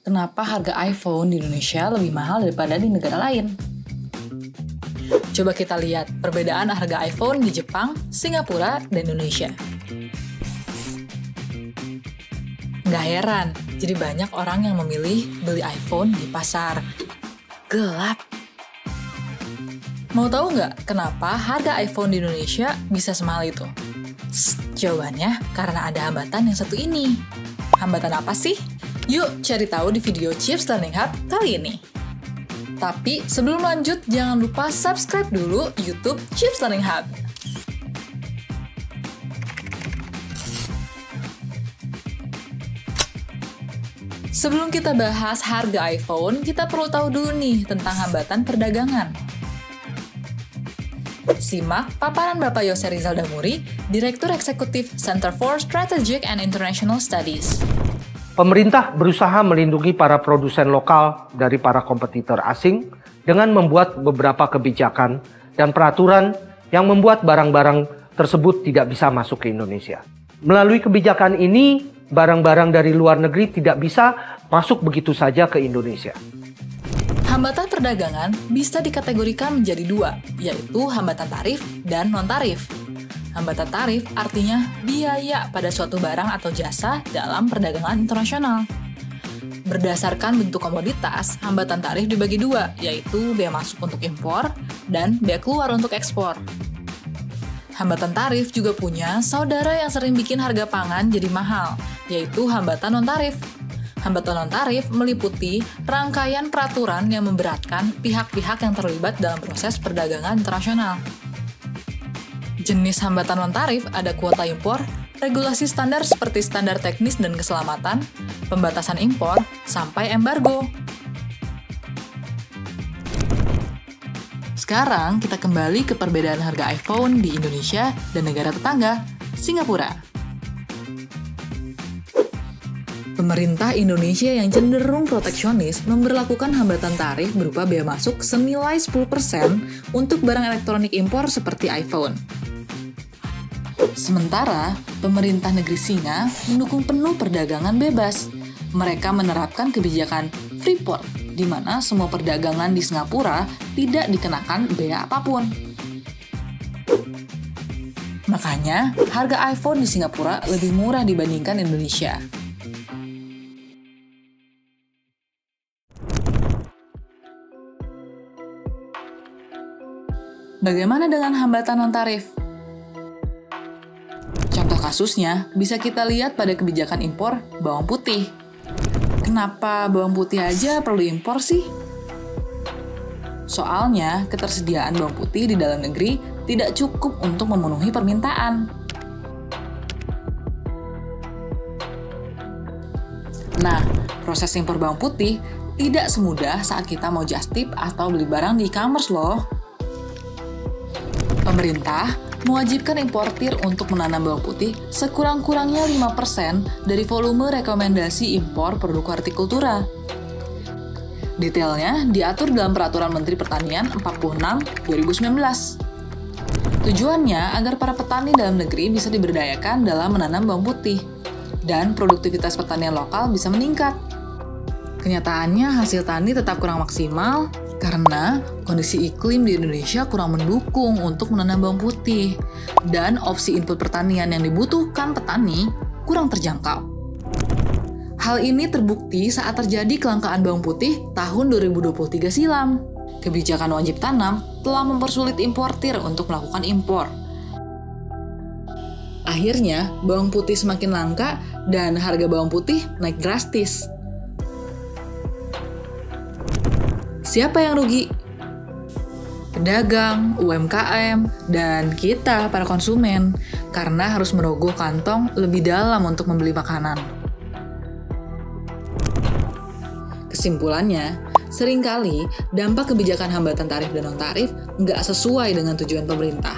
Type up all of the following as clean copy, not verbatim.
kenapa harga iPhone di Indonesia lebih mahal daripada di negara lain? Coba kita lihat perbedaan harga iPhone di Jepang, Singapura, dan Indonesia. Nggak heran, jadi banyak orang yang memilih beli iPhone di pasar gelap. Mau tahu nggak kenapa harga iPhone di Indonesia bisa semahal itu? Jawabannya karena ada hambatan yang satu ini. Hambatan apa sih? Yuk cari tahu di video Chips Learning Hub kali ini. Tapi sebelum lanjut, jangan lupa subscribe dulu YouTube Chips Learning Hub. Sebelum kita bahas harga iPhone, kita perlu tahu dulu nih tentang hambatan perdagangan. Simak paparan Bapak Yose Rizal Damuri, Direktur Eksekutif Center for Strategic and International Studies. Pemerintah berusaha melindungi para produsen lokal dari para kompetitor asing dengan membuat beberapa kebijakan dan peraturan yang membuat barang-barang tersebut tidak bisa masuk ke Indonesia. Melalui kebijakan ini, barang-barang dari luar negeri tidak bisa masuk begitu saja ke Indonesia. Hambatan perdagangan bisa dikategorikan menjadi dua, yaitu hambatan tarif dan non-tarif. Hambatan tarif artinya biaya pada suatu barang atau jasa dalam perdagangan internasional. Berdasarkan bentuk komoditas, hambatan tarif dibagi dua, yaitu biaya masuk untuk impor dan biaya keluar untuk ekspor. Hambatan tarif juga punya saudara yang sering bikin harga pangan jadi mahal, yaitu hambatan non-tarif. Hambatan non-tarif meliputi rangkaian peraturan yang memberatkan pihak-pihak yang terlibat dalam proses perdagangan internasional. Jenis hambatan non-tarif ada kuota impor, regulasi standar seperti standar teknis dan keselamatan, pembatasan impor, sampai embargo. Sekarang kita kembali ke perbedaan harga iPhone di Indonesia dan negara tetangga, Singapura. Pemerintah Indonesia yang cenderung proteksionis memberlakukan hambatan tarif berupa bea masuk senilai 10% untuk barang elektronik impor seperti iPhone. Sementara, pemerintah negeri Singa mendukung penuh perdagangan bebas. Mereka menerapkan kebijakan Freeport, di mana semua perdagangan di Singapura tidak dikenakan bea apapun. Makanya, harga iPhone di Singapura lebih murah dibandingkan Indonesia. Bagaimana dengan hambatan non-tarif? Contoh kasusnya bisa kita lihat pada kebijakan impor bawang putih. Kenapa bawang putih aja perlu impor sih? Soalnya ketersediaan bawang putih di dalam negeri tidak cukup untuk memenuhi permintaan. Nah, proses impor bawang putih tidak semudah saat kita mau just tip atau beli barang di e-commerce loh. Pemerintah mewajibkan importir untuk menanam bawang putih sekurang-kurangnya 5% dari volume rekomendasi impor produk hortikultura. Detailnya diatur dalam Peraturan Menteri Pertanian 46/2019. Tujuannya agar para petani dalam negeri bisa diberdayakan dalam menanam bawang putih dan produktivitas pertanian lokal bisa meningkat. Kenyataannya hasil tani tetap kurang maksimal karena kondisi iklim di Indonesia kurang mendukung untuk menanam bawang putih dan opsi input pertanian yang dibutuhkan petani kurang terjangkau. Hal ini terbukti saat terjadi kelangkaan bawang putih tahun 2023 silam. Kebijakan wajib tanam telah mempersulit importir untuk melakukan impor. Akhirnya, bawang putih semakin langka dan harga bawang putih naik drastis. Siapa yang rugi? Pedagang, UMKM, dan kita para konsumen karena harus merogoh kantong lebih dalam untuk membeli makanan. Kesimpulannya, seringkali dampak kebijakan hambatan tarif dan non-tarif nggak sesuai dengan tujuan pemerintah.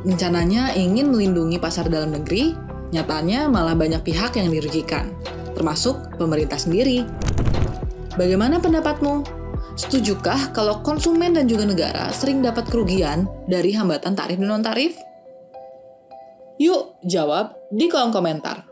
Rencananya ingin melindungi pasar dalam negeri, nyatanya malah banyak pihak yang dirugikan, termasuk pemerintah sendiri. Bagaimana pendapatmu? Setujukah kalau konsumen dan juga negara sering dapat kerugian dari hambatan tarif dan non-tarif? Yuk, jawab di kolom komentar.